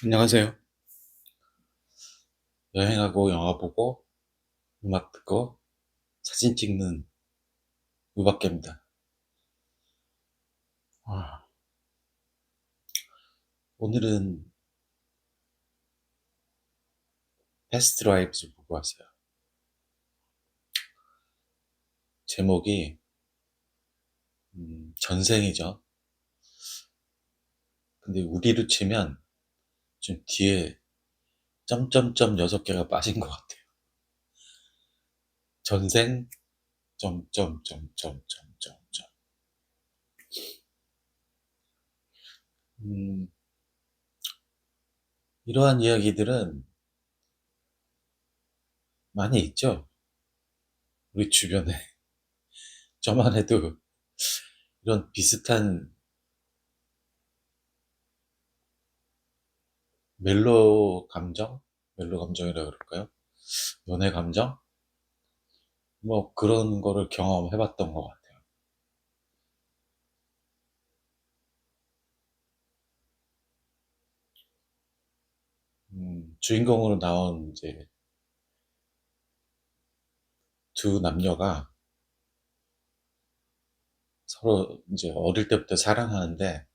안녕하세요. 여행하고 영화 보고 음악 듣고 사진 찍는 우박개입니다. 아, 오늘은 패스트 라이브즈 보고 왔어요. 제목이 전생이죠. 근데 우리로 치면 좀 뒤에 점점점 6개가 빠진 것 같아요. 전생 점점점점점점점. 음, 이러한 이야기들은 많이 있죠. 우리 주변에. 저만 해도 이런 비슷한 멜로 감정이라 그럴까요? 연애 감정? 뭐 그런 거를 경험해봤던 것 같아요. 주인공으로 나온 이제 두 남녀가 서로 이제 어릴 때부터 사랑하는데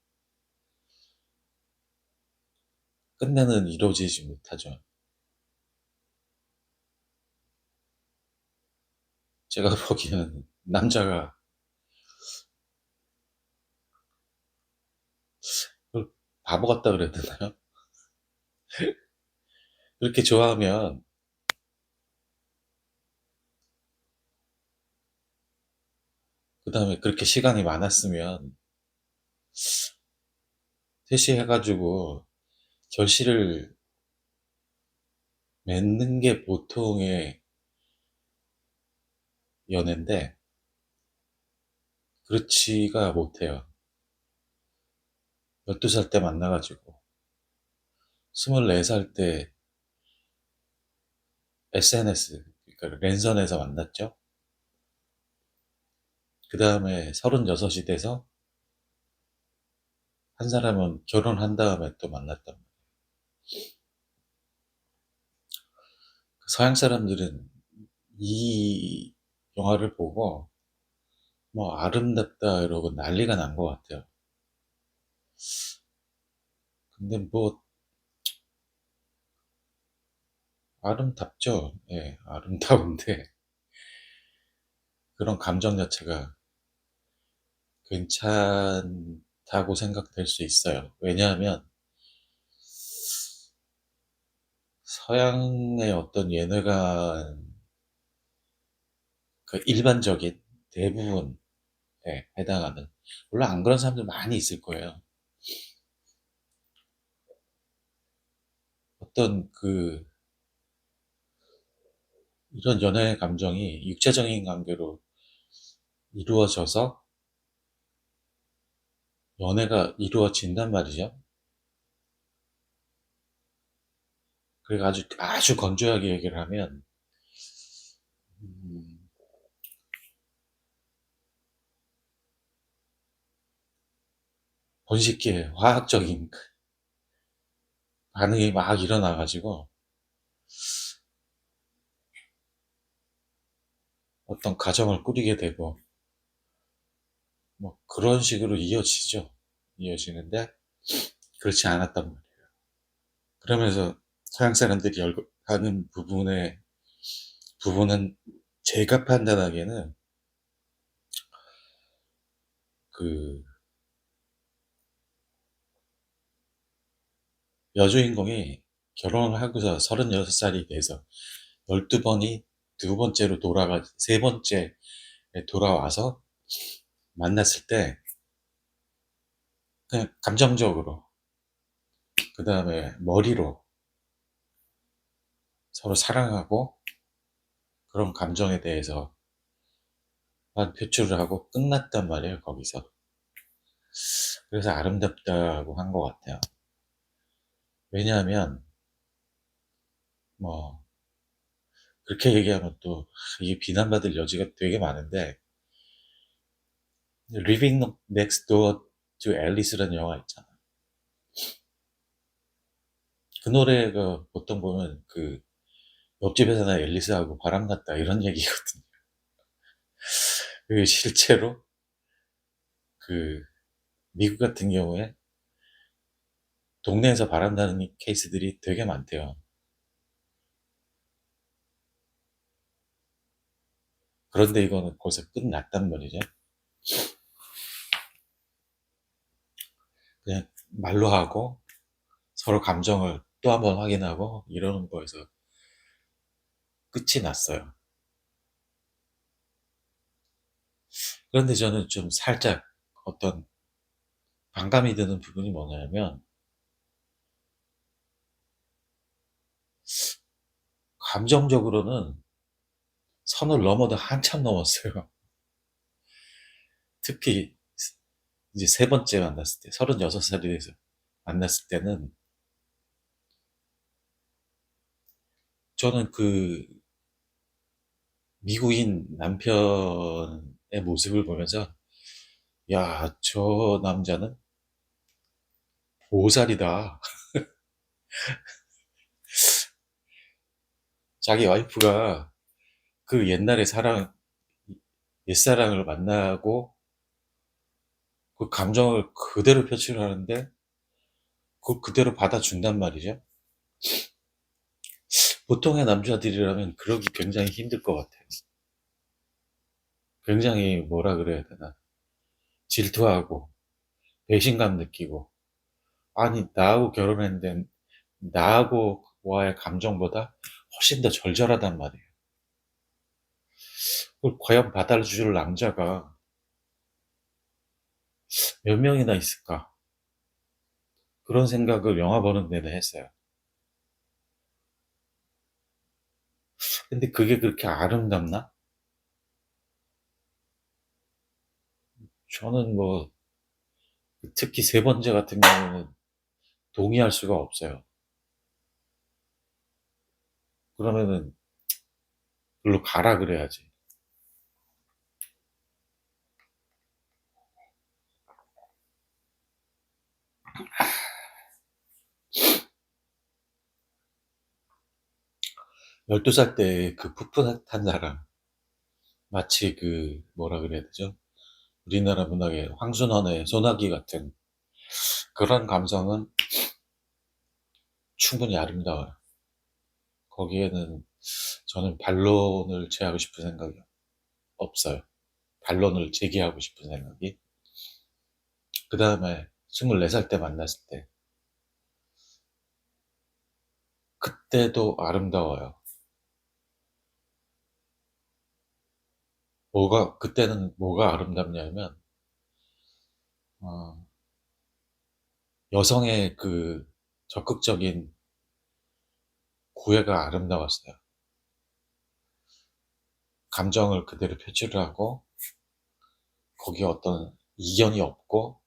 끝내는 이루어지지 못하죠. 제가 보기에는 남자가 그걸 바보 같다 그래야 되나요? 그렇게 좋아하면 그 다음에 그렇게 시간이 많았으면 셋이 해가지고 결실을 맺는 게 보통의 연애인데 그렇지가 못해요. 12살 때 만나가지고 24살 때 SNS, 그러니까 랜선에서 만났죠. 그 다음에 36이 돼서 한 사람은 결혼한 다음에 또 만났단 말이에요. 서양 사람들은 이 영화를 보고 뭐 아름답다 이러고 난리가 난 것 같아요. 근데 뭐 아름답죠. 예, 아름다운데 그런 감정 자체가 괜찮다고 생각될 수 있어요. 왜냐하면 서양의 어떤 예능가 그 일반적인 대부분에 해당하는, 물론 안 그런 사람들 많이 있을 거예요. 어떤 이런 연애 감정이 육체적인 관계로 이루어져서 연애가 이루어진단 말이죠. 그러니까 아주 건조하게 얘기를 하면 음, 번식기에 화학적인 반응이 막 일어나가지고 어떤 가정을 꾸리게 되고 뭐 그런 식으로 이어지죠. 이어지는데 그렇지 않았단 말이에요. 그러면서 서양 사람들이 하는 부분은 제가 판단하기에는 그 여주인공이 결혼을 하고서 36살이 돼서 12번이 두 번째로 세 번째에 돌아와서 만났을 때 그냥 감정적으로 그 다음에 머리로 서로 사랑하고 그런 감정에 대해서 표출을 하고 끝났단 말이에요, 거기서. 그래서 아름답다고 한 것 같아요. 왜냐하면 뭐 그렇게 얘기하면 또 이게 비난받을 여지가 되게 많은데 Living Next Door to Alice라는 영화 있잖아. 그 노래가 보통 보면 그 옆집에 사는 앨리스하고 바람났다 이런 얘기거든요. 그 실제로 그 미국 같은 경우에 동네에서 바람나는 케이스들이 되게 많대요. 그런데 이거는 거기서 끝났단 말이죠. 그냥 말로 하고 서로 감정을 또 한 번 확인하고 이러는 거에서 끝이 났어요. 그런데 저는 좀 살짝 어떤 반감이 드는 부분이 뭐냐면 감정적으로는 선을 넘어도 한참 넘었어요. 특히 이제 세 번째 만났을 때 36살이 돼서 만났을 때는 저는 그 미국인 남편의 모습을 보면서 야, 저 남자는 보살이다. 자기 와이프가 그 옛날의 사랑, 옛사랑을 만나고 그 감정을 그대로 표출하는데 그걸 그대로 받아준단 말이죠. 보통의 남자들이라면 그러기 굉장히 힘들 것 같아요. 굉장히 뭐라 그래야 되나. 질투하고 배신감 느끼고 아니 나하고 결혼했는데 나하고 와의 감정보다 훨씬 더 절절하단 말이에요. 그걸 과연 받아줄 남자가 몇 명이나 있을까? 그런 생각을 영화 보는 내내 했어요. 근데 그게 그렇게 아름답나? 저는 뭐 특히 세 번째 같은 경우는 동의할 수가 없어요. 그러면은 글로 가라 그래야지. 12살 때 그 풋풋한 사랑, 마치 그 뭐라 그래야 되죠? 우리나라 문학의 황순원의 소나기 같은 그런 감성은 충분히 아름다워요. 거기에는 저는 반론을 제하고 싶은 생각이 없어요. 반론을 제기하고 싶은 생각이. 그 다음에 24살 때 만났을 때 그때도 아름다워요. 그때는 뭐가 아름답냐면 어, 여성의 그 적극적인 구애가 아름다웠어요. 감정을 그대로 표출을 하고 거기에 어떤 이견이 없고,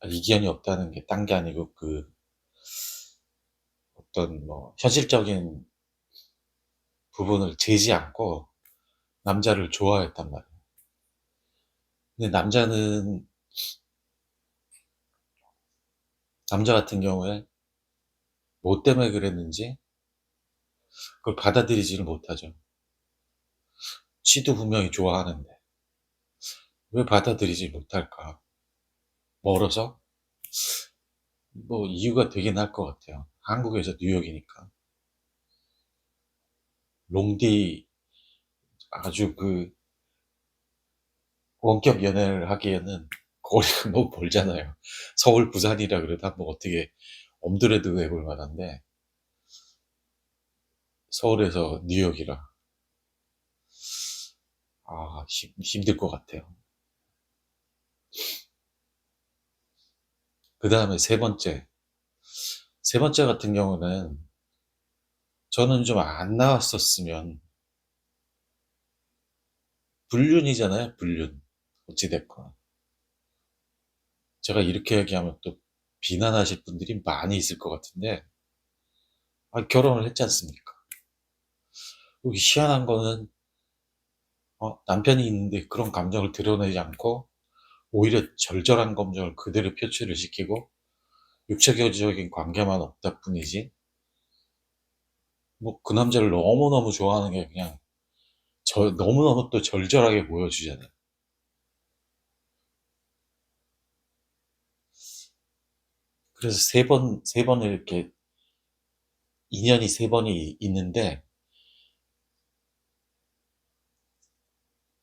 이견이 없다는 게 딴 게 아니고 그 어떤 뭐 현실적인 부분을 재지 않고 남자를 좋아했단 말이에요. 근데 남자 같은 경우에 뭐 때문에 그랬는지 그걸 받아들이지를 못하죠. 지도 분명히 좋아하는데 왜 받아들이지 못할까? 멀어서? 뭐 이유가 되긴 할 것 같아요. 한국에서 뉴욕이니까. 롱디 아주 그 원격 연애를 하기에는 거리가 너무 멀잖아요. 서울, 부산이라 그래도 한번 어떻게 엄두라도 해볼 만한데 서울에서 뉴욕이라 힘들 것 같아요. 그 다음에 세 번째 같은 경우는 저는 좀 안 나왔었으면 불륜이잖아요, 불륜. 어찌됐건. 제가 이렇게 얘기하면 또 비난하실 분들이 많이 있을 것 같은데, 결혼을 했지 않습니까? 여기 희한한 거는, 남편이 있는데 그런 감정을 드러내지 않고, 오히려 절절한 감정을 그대로 표출을 시키고, 육체적인 관계만 없다 뿐이지, 뭐 그 남자를 너무너무 좋아하는 게 그냥 너무너무 또 절절하게 보여주잖아요. 그래서 세 번을 이렇게, 인연이 세 번이 있는데,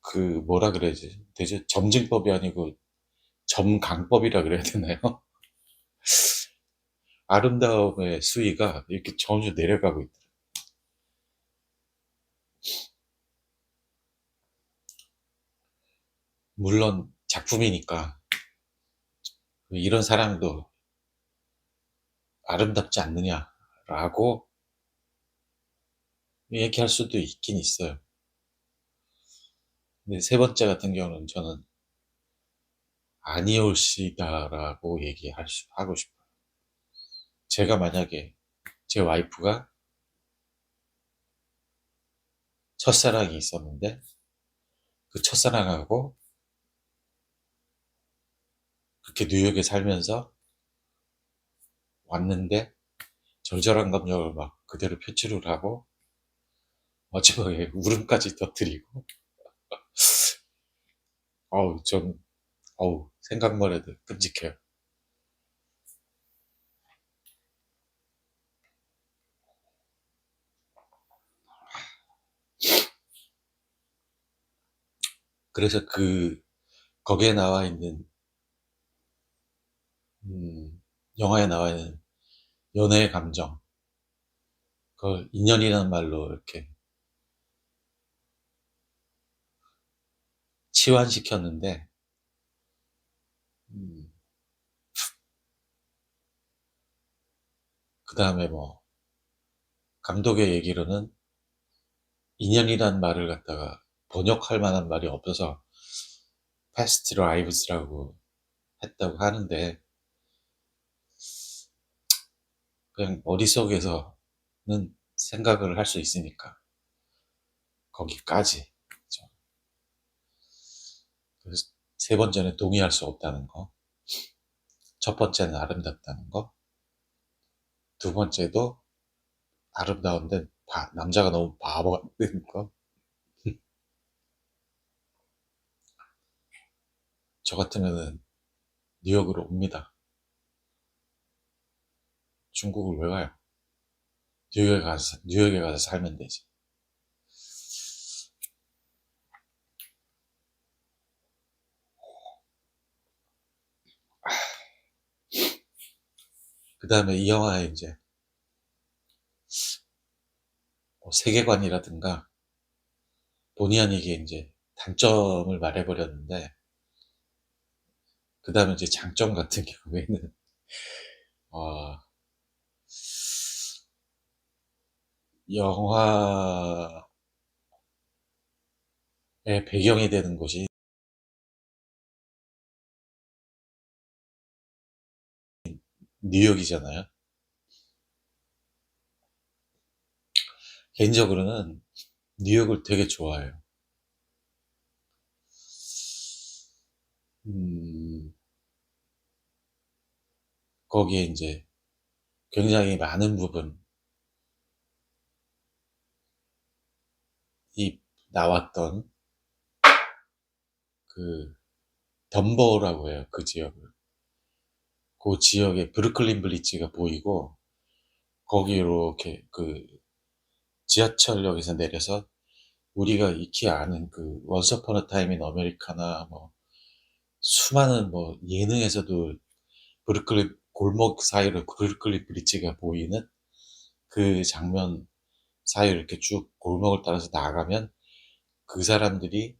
그 뭐라 그래야지 되죠? 점증법이 아니고 점강법이라 그래야 되나요? 아름다움의 수위가 이렇게 점점 내려가고 있더라고요. 물론 작품이니까 이런 사람도 아름답지 않느냐라고 얘기할 수도 있긴 있어요. 근데 세 번째 같은 경우는 저는 아니올시다라고 하고 싶어요. 제가 만약에 제 와이프가 첫사랑이 있었는데 그 첫사랑하고 그렇게 뉴욕에 살면서 왔는데 절절한 감정을 막 그대로 표출을 하고 마지막에 울음까지 터뜨리고, 어우, 생각만 해도 끔찍해요. 그래서 거기에 나와 있는, 음, 영화에 나와 있는 연애의 감정, 그걸 인연이라는 말로 이렇게 치환시켰는데, 음, 그 다음에 뭐, 감독의 얘기로는 인연이라는 말을 갖다가 번역할 만한 말이 없어서 past lives라고 했다고 하는데, 그냥 머릿속에서는 생각을 할 수 있으니까, 거기까지. 그죠. 그래서 세 번째는 동의할 수 없다는 거. 첫 번째는 아름답다는 거. 두 번째도 아름다운데 남자가 너무 바보 같은 거. 저 같으면은 뉴욕으로 옵니다. 중국을 왜 가요? 뉴욕에 가서 살면 되지. 그 다음에 이 영화의 이제 뭐 세계관이라든가 본의 아니게 이제 단점을 말해버렸는데, 그 다음에 이제 장점 같은 경우에는, 어, 영화의 배경이 되는 곳이 뉴욕이잖아요. 개인적으로는 뉴욕을 되게 좋아해요. 음, 거기에 이제 굉장히 많은 부분이 나왔던 그 덤버라고 해요. 그 지역을. 그 지역에 브루클린 브릿지가 보이고, 거기로 이렇게 지하철역에서 내려서 우리가 익히 아는 그 원스 어폰 어 타임 인 아메리카나 뭐 수많은 뭐 예능에서도 브루클린 골목 사이로 브루클린 브릿지가 보이는 그 장면 사이를 이렇게 쭉 골목을 따라서 나가면 그 사람들이,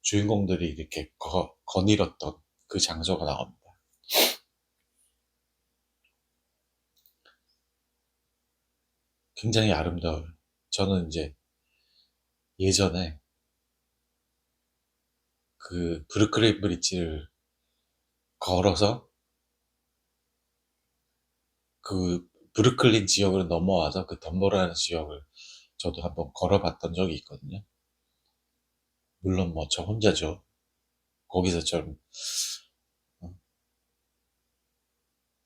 주인공들이 이렇게 거닐었던 그 장소가 나옵니다. 굉장히 아름다워요. 저는 이제 예전에 그 브루클린 브릿지를 걸어서 그 브루클린 지역으로 넘어와서 그 덤버라는 지역을 저도 한번 걸어봤던 적이 있거든요. 물론 뭐 저 혼자죠. 거기서 좀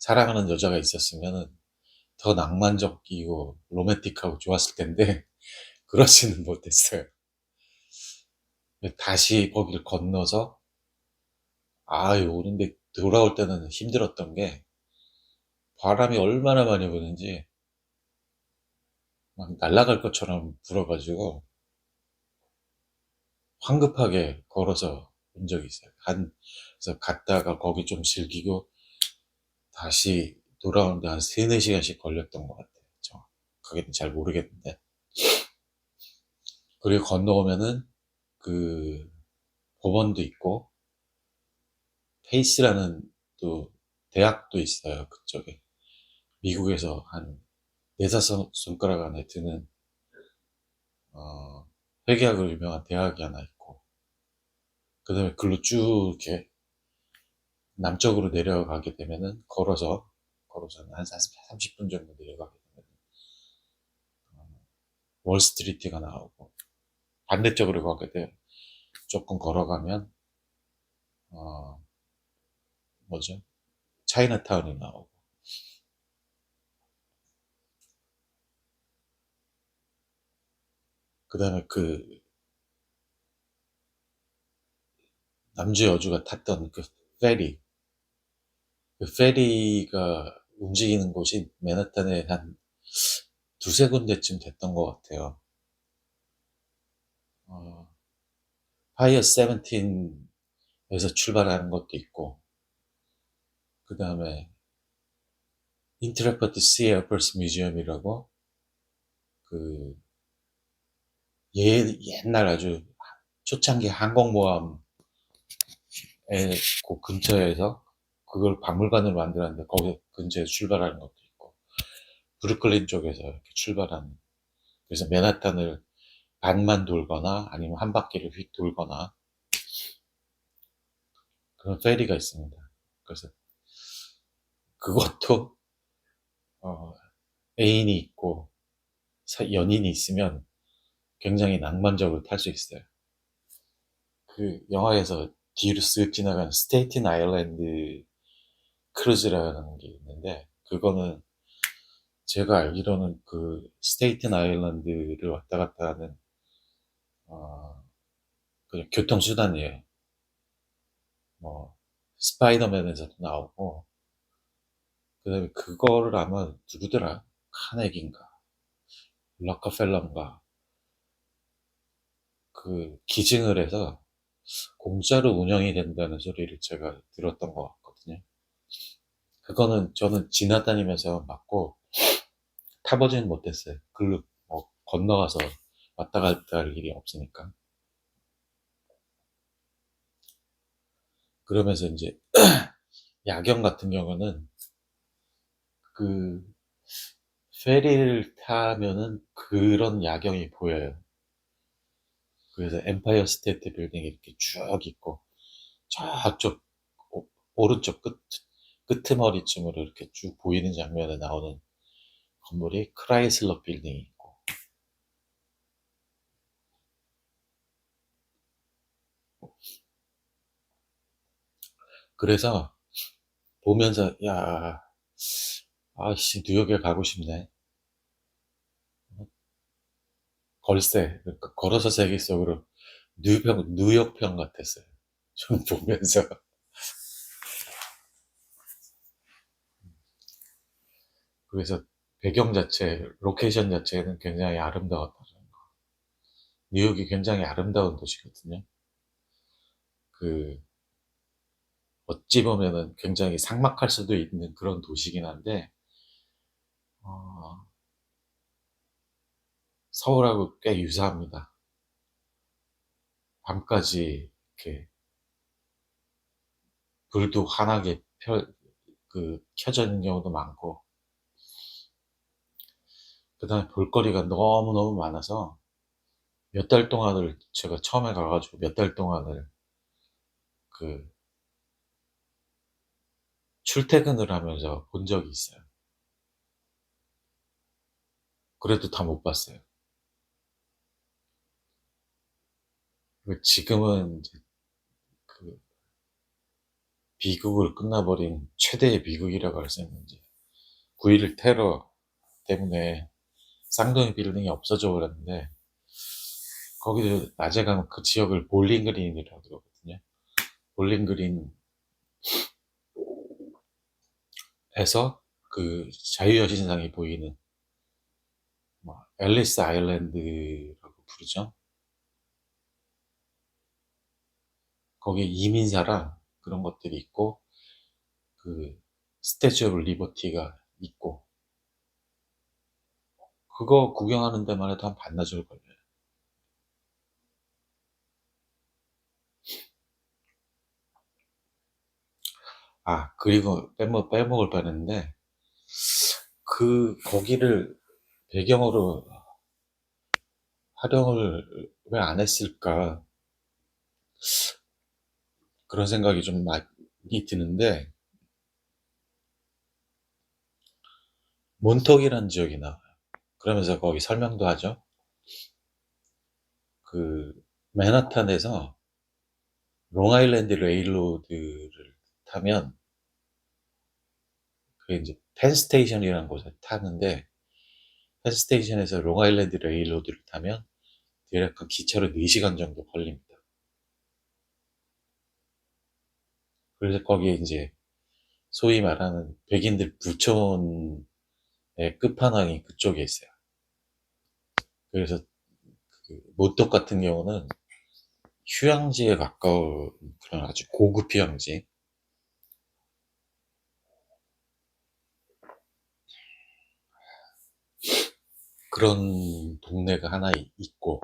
사랑하는 여자가 있었으면은 더 낭만적이고 로맨틱하고 좋았을 텐데 그러지는 못했어요. 다시 거기를 건너서 오는데 돌아올 때는 힘들었던 게 바람이 얼마나 많이 부는지 막 날아갈 것처럼 불어 가지고 황급하게 걸어서 온 적이 있어요. 그래서 갔다가 거기 좀 즐기고 다시 돌아오는데 한 3-4 시간씩 걸렸던 것 같아요. 정확하게는 잘 모르겠는데. 그리고 건너오면은 그 법원도 있고 페이스라는 또 대학도 있어요. 그쪽에. 미국에서 한 4-5 손가락 안에 드는 회계학으로 유명한 대학이 하나 있고 그다음에 글로 쭉 이렇게 남쪽으로 내려가게 되면은 걸어서 한 30분 정도 내려가게 되면 월스트리트가 나오고 반대쪽으로 가게 돼 조금 걸어가면 어 뭐죠? 차이나타운이 나오고 그다음에 그 남주 여주가 탔던 그 페리 그 페리가 움직이는 곳이 맨하탄에 한 2-3 군데쯤 됐던 것 같아요. 어, 파이어 세븐틴에서 출발하는 것도 있고, 그 다음에 인트레퍼트 시 에어포스 뮤지엄이라고 그 옛날 아주 초창기 항공모함에 그 근처에서 그걸 박물관으로 만들었는데 거기 근처에 출발하는 것도 있고, 브루클린 쪽에서 이렇게 출발하는 그래서 맨하탄을 반만 돌거나 아니면 한 바퀴를 휙 돌거나 그런 페리가 있습니다. 그래서 그것도 어, 애인이 있고 연인이 있으면 굉장히 낭만적으로 탈 수 있어요. 그 영화에서 뒤로 쓱 지나가는 스테이튼 아일랜드 크루즈라는 게 있는데 그거는 제가 알기로는 그 스테이튼 아일랜드를 왔다 갔다 하는 어, 그냥 교통수단이에요. 뭐 스파이더맨에서도 나오고 그다음에 그거를 아마 누구더라? 카네기인가 락커펠러인가 그 기증을 해서 공짜로 운영이 된다는 소리를 제가 들었던 것 같거든요. 그거는 저는 지나다니면서 맞고 타보지는 못했어요. 글로 건너가서 왔다 갔다 할 일이 없으니까. 그러면서 이제 야경 같은 경우는 그 페리를 타면은 그런 야경이 보여요. 그래서 엠파이어 스테이트 빌딩이 이렇게 쭉 있고 저쪽 오른쪽 끄트머리쯤으로 이렇게 쭉 보이는 장면에 나오는 건물이 크라이슬러 빌딩이 있고 그래서 보면서 야 아씨 뉴욕에 가고 싶네 걸세 그러니까 걸어서 세계 속으로 뉴욕편 같았어요 좀 보면서 그래서 배경 자체 로케이션 자체는 굉장히 아름다웠다 뉴욕이 굉장히 아름다운 도시거든요 그 어찌 보면은 굉장히 삭막할 수도 있는 그런 도시긴 한데 어, 서울하고 꽤 유사합니다. 밤까지 이렇게 불도 환하게 켜져 있는 경우도 많고 그 다음에 볼거리가 너무너무 많아서 몇 달 동안을 제가 처음에 가가지고 몇 달 동안을 그 출퇴근을 하면서 본 적이 있어요. 그래도 다 못 봤어요. 지금은 이제 그 비극을 끝나버린 최대의 비극이라고 할 수 있는지 9.11 테러 때문에 쌍둥이 빌딩이 없어져 버렸는데 거기도 낮에 가면 그 지역을 볼링그린이라고 그러거든요. 볼링그린에서 그 자유여신상이 보이는 뭐 앨리스 아일랜드라고 부르죠. 거기 이민사랑 그런 것들이 있고 그 스태츄 오브 리버티가 있고 그거 구경하는 데만 해도 한 반나절 걸려요. 아 그리고 빼먹을 뻔했는데 그 거기를 배경으로 활용을 왜 안 했을까 그런 생각이 좀 많이 드는데 몬톡이라는 지역이 나와요. 그러면서 거기 설명도 하죠. 그 맨하탄에서 롱아일랜드 레일로드를 타면 그게 이제 펜스테이션이라는 곳에 타는데 펜스테이션에서 롱아일랜드 레일로드를 타면 대략 그 기차로 4시간 정도 걸립니다. 그래서 거기에 이제 소위 말하는 백인들 부촌의 끝판왕이 그쪽에 있어요. 그래서 그 모떡 같은 경우는 휴양지에 가까운 그런 아주 고급 휴양지 그런 동네가 하나 있고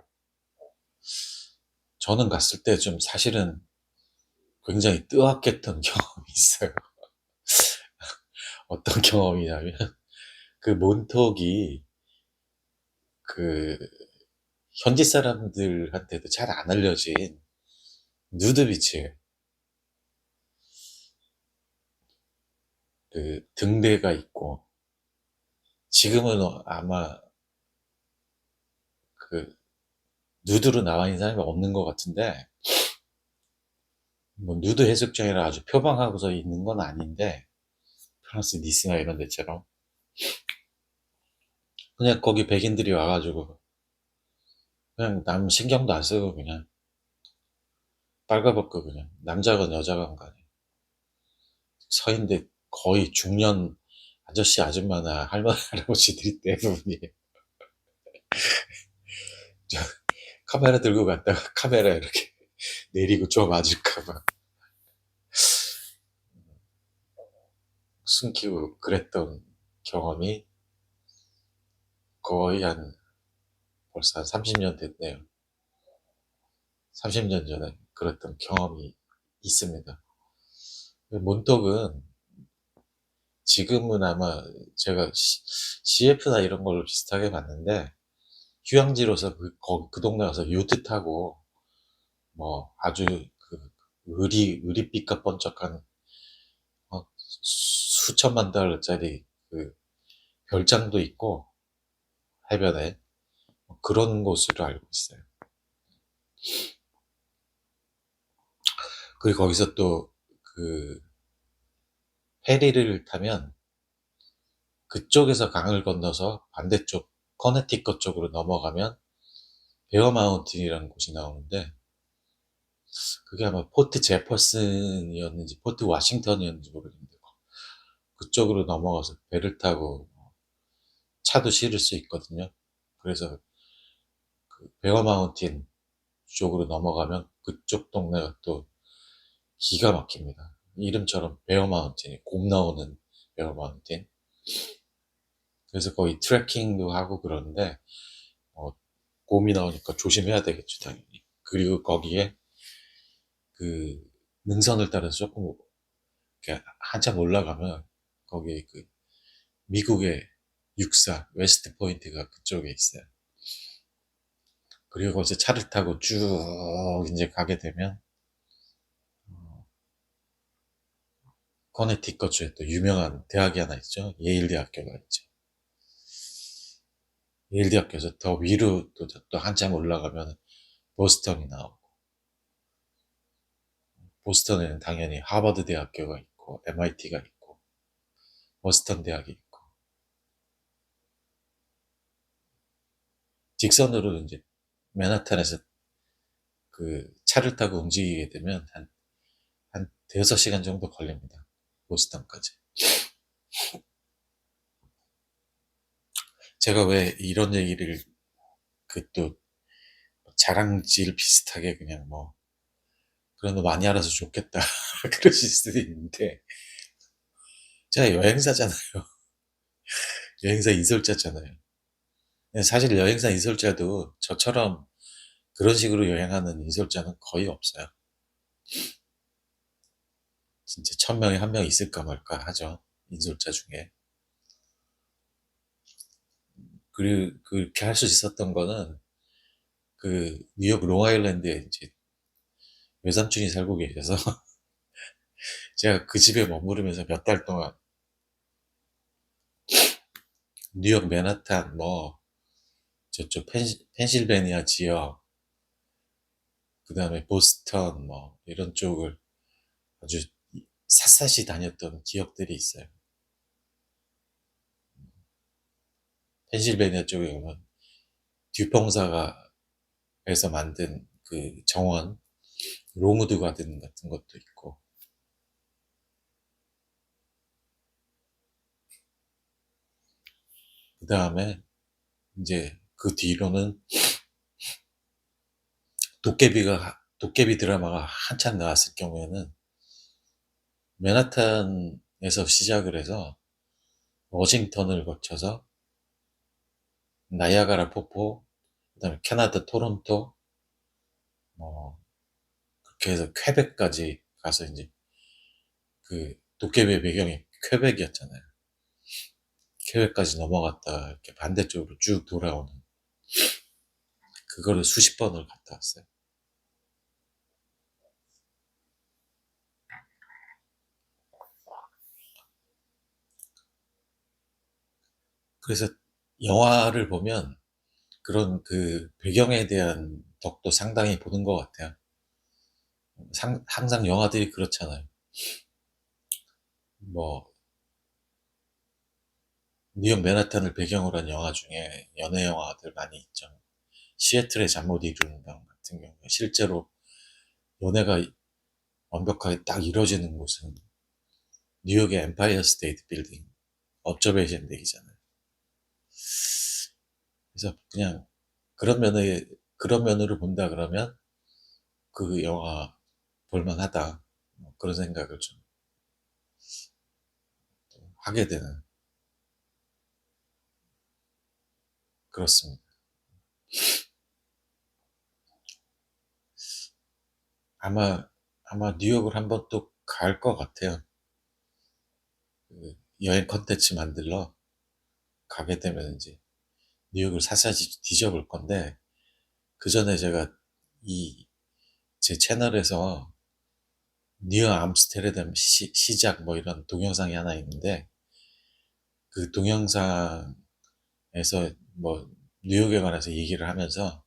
저는 갔을 때 좀 사실은 굉장히 뜨악했던 경험이 있어요. 어떤 경험이냐면 그 몬톡이 그 현지 사람들한테도 잘 안 알려진 누드비치에 그 등대가 있고 지금은 아마 그 누드로 나와 있는 사람이 없는 것 같은데 뭐 누드 해수욕장이라 아주 표방하고서 있는 건 아닌데 프랑스 니스나 이런 데처럼 그냥 거기 백인들이 와가지고 그냥 남 신경도 안 쓰고 그냥 빨가벗고 그냥 남자건 여자건 간에 서인데 거의 중년 아저씨 아줌마나 할머니 할아버지들이 대부분이 저 카메라 들고 갔다가 카메라 이렇게 내리고 줘 맞을까봐 숨기고 그랬던 경험이 거의 한 벌써 한 30년 됐네요. 30년 전에 그랬던 경험이 있습니다. 몬떡은 지금은 아마 제가 CF나 이런 걸로 비슷하게 봤는데 휴양지로서 그 동네 가서 요트 타고 뭐 아주 그 의리빛과 번쩍한 수천만 달러짜리 그 별장도 있고 해변에 그런 곳으로 알고 있어요. 그리고 거기서 또 그 페리를 타면 그쪽에서 강을 건너서 반대쪽 커네티컷 쪽으로 넘어가면 베어 마운틴이라는 곳이 나오는데 그게 아마 포트 제퍼슨이었는지 포트 워싱턴이었는지 모르겠는데 그쪽으로 넘어가서 배를 타고 차도 실을 수 있거든요. 그래서 그 베어 마운틴 쪽으로 넘어가면 그쪽 동네가 또 기가 막힙니다. 이름처럼 베어 마운틴이 곰 나오는 베어 마운틴. 그래서 거의 트레킹도 하고 그러는데 어, 곰이 나오니까 조심해야 되겠죠 당연히. 그리고 거기에 그 능선을 따라서 조금 이렇게 한참 올라가면 거기에 그 미국의 육사 웨스트 포인트가 그쪽에 있어요. 그리고 거기서 차를 타고 쭉 이제 가게 되면 커네티컷주에 또 유명한 대학이 하나 있죠. 예일 대학교가 있죠. 예일 대학교에서 더 위로 또 한참 올라가면 보스턴이 나오고 보스턴에는 당연히 하버드 대학교가 있고 MIT가 있고 버스턴 대학이 있고 직선으로 이제 맨하탄에서 그 차를 타고 움직이게 되면 한 대여섯 시간 정도 걸립니다. 보스턴까지. 제가 왜 이런 얘기를 그 또 자랑질 비슷하게 그냥 뭐 그런 거 많이 알아서 좋겠다 그러실 수도 있는데 제가 여행사잖아요. 여행사 이설자잖아요. 사실 여행사 이설자도 저처럼 그런 식으로 여행하는 이설자는 거의 없어요. 진짜 1000명에 한 명 있을까 말까 하죠. 인솔자 중에. 그리고 그렇게 할 수 있었던 거는 그 뉴욕 롱아일랜드에 이제 외삼촌이 살고 계셔서 제가 그 집에 머무르면서 몇 달 동안 뉴욕 맨하탄 뭐 저쪽 펜실베니아 지역 그 다음에 보스턴 뭐 이런 쪽을 아주 샅샅이 다녔던 기억들이 있어요. 펜실베니아 쪽에 오면 듀퐁사가 에서 만든 그 정원 롱우드 가든 같은 것도 있고 그 다음에 이제 그 뒤로는 도깨비 드라마가 한참 나왔을 경우에는 맨하탄에서 시작을 해서 워싱턴을 거쳐서 나이아가라 폭포, 그다음에 캐나다 토론토, 뭐 그렇게 해서 퀘벡까지 가서 이제 그 도깨비의 배경이 퀘벡이었잖아요. 퀘벡까지 넘어갔다 이렇게 반대쪽으로 쭉 돌아오는 그거를 수십 번을 갔다 왔어요. 그래서 영화를 보면 그런 그 배경에 대한 덕도 상당히 보는 것 같아요. 항상 영화들이 그렇잖아요. 뭐 뉴욕 맨하탄을 배경으로 한 영화 중에 연애 영화들 많이 있죠. 시애틀의 잠 못 이루는 밤 같은 경우에 실제로 연애가 완벽하게 딱 이루어지는 곳은 뉴욕의 엠파이어 스테이트 빌딩 업저베이션 덱이잖아요. 그래서 그냥 그런 면에 그런 면으로 본다 그러면 그 영화 볼만하다 뭐 그런 생각을 좀 하게 되는 그렇습니다. 아마 아마 뉴욕을 한번 또 갈 것 같아요. 그 여행 컨텐츠 만들러 가게 되면 이제 뉴욕을 샅샅이 뒤져볼 건데 그 전에 제가 이 제 채널에서 뉴욕 암스테르담 시작 뭐 이런 동영상이 하나 있는데 그 동영상에서 뭐 뉴욕에 관해서 얘기를 하면서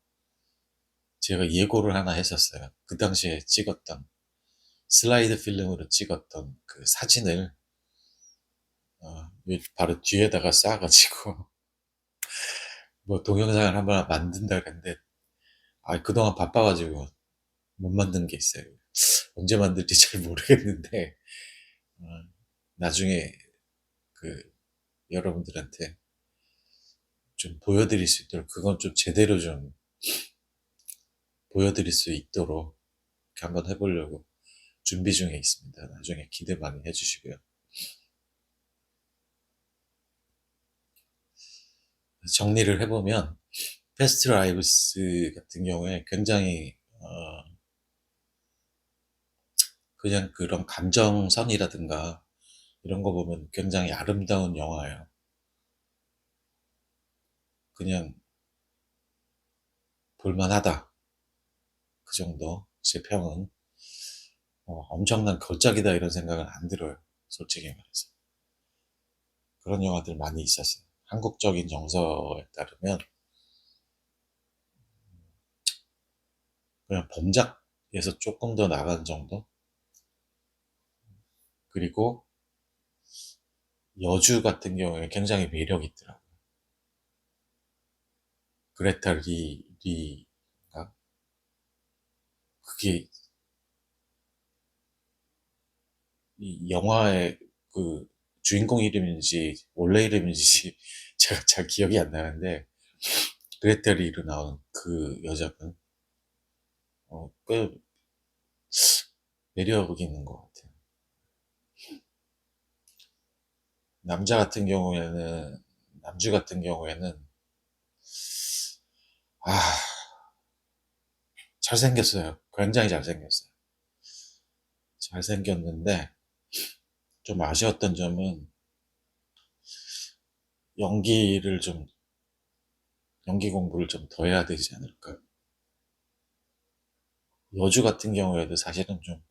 제가 예고를 하나 했었어요. 그 당시에 찍었던 슬라이드 필름으로 찍었던 그 사진을 바로 뒤에다가 쏴가지고 뭐 동영상을 한번 만든다 그랬는데 그동안 바빠가지고 못 만든 게 있어요. 언제 만들지 잘 모르겠는데 어, 나중에 그 여러분들한테 좀 보여드릴 수 있도록 그건 좀 제대로 좀 보여드릴 수 있도록 이렇게 한번 해보려고 준비 중에 있습니다. 나중에 기대 많이 해주시고요. 정리를 해보면 패스트 라이브스 같은 경우에 굉장히 그냥 그런 감정선이라든가 이런 거 보면 굉장히 아름다운 영화예요. 그냥 볼만하다. 그 정도. 제 평은. 엄청난 걸작이다 이런 생각은 안 들어요. 솔직히 말해서. 그런 영화들 많이 있었어요. 한국적인 정서에 따르면 그냥 범작에서 조금 더 나간 정도? 그리고 여주 같은 경우에 굉장히 매력이 있더라고요. 그레타 리가 그게 이 영화의 그 주인공 이름인지 원래 이름인지 제가 잘 기억이 안 나는데 그레타 리로 나온 그 여자분 꽤 매력이 있는 것 같아요. 남자 같은 경우에는 남주 같은 경우에는 아 잘생겼어요. 굉장히 잘생겼어요. 잘생겼는데 좀 아쉬웠던 점은 연기를 좀 연기 공부를 좀 더 해야 되지 않을까. 여주 같은 경우에도 사실은 좀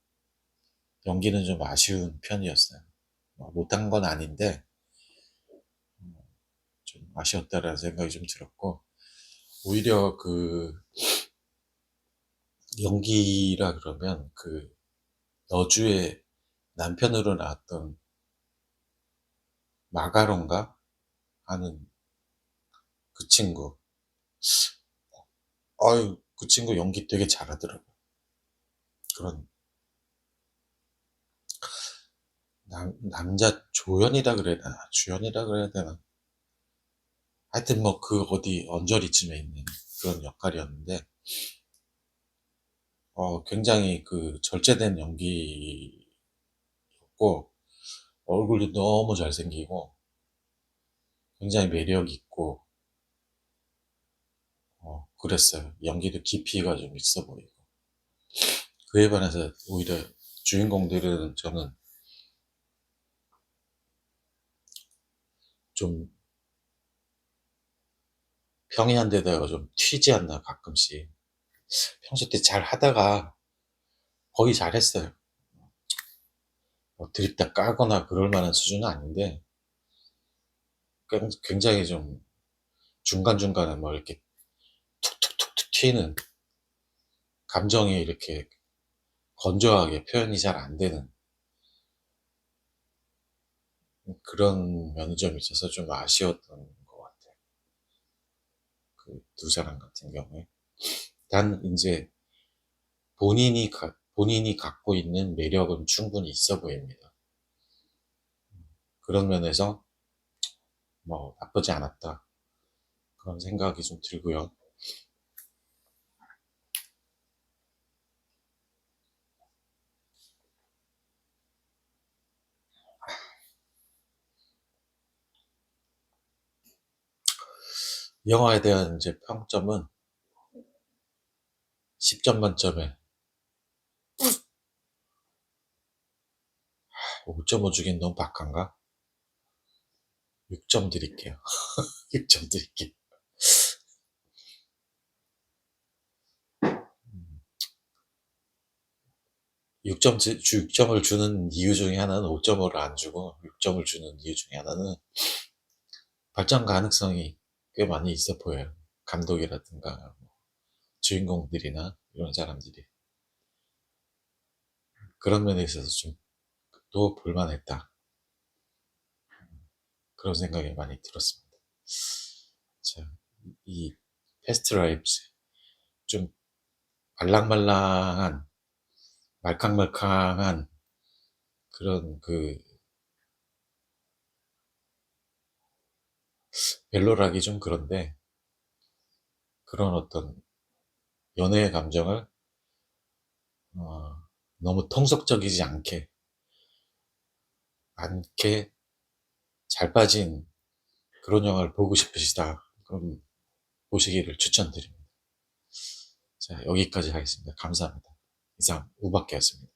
연기는 좀 아쉬운 편이었어요. 못한 건 아닌데 좀 아쉬웠다라는 생각이 좀 들었고 오히려 그 연기라 그러면 그 여주의 남편으로 나왔던 마가론가 하는 그 친구 아유 그 친구 연기 되게 잘하더라고요. 그런 남자 조연이라 그래야 되나 주연이라 그래야 되나 하여튼 뭐 그 어디 언저리쯤에 있는 그런 역할이었는데 굉장히 그 절제된 연기였고 얼굴도 너무 잘생기고 굉장히 매력 있고 그랬어요. 연기도 깊이가 좀 있어 보이고 그에 반해서 오히려 주인공들은 저는 좀 평이한 데다가 좀 튀지 않나 가끔씩 평소 때 잘 하다가 거의 잘했어요. 드립다 까거나 그럴 만한 수준은 아닌데 굉장히 좀 중간중간에 뭐 이렇게 툭툭툭툭 튀는 감정이 이렇게 건조하게 표현이 잘 안 되는 그런 면이 좀 있어서 좀 아쉬웠던 것 같아요. 그 두 사람 같은 경우에. 단, 이제 본인이 갖고 있는 매력은 충분히 있어 보입니다. 그런 면에서 뭐 나쁘지 않았다. 그런 생각이 좀 들고요. 영화에 대한 이제 평점은 10점 만점에 5.5 주긴 너무 박한가? 6점 드릴게요. 6점 드릴게요. 6점을 주는 이유 중에 하나는 5점을 안 주고 6점을 주는 이유 중에 하나는 발전 가능성이 꽤 많이 있어 보여요. 감독이라든가 주인공들이나 이런 사람들이. 그런 면에 있어서 좀 또 볼만했다. 그런 생각이 많이 들었습니다. 자, 이 패스트 라이브즈 좀 말랑말랑한 말캉말캉한 그런 그 멜로라기 좀 그런데 그런 어떤 연애의 감정을 어, 너무 통속적이지 않게 잘 빠진 그런 영화를 보고 싶으시다. 그럼 보시기를 추천드립니다. 자, 여기까지 하겠습니다. 감사합니다. 이상 우박계였습니다.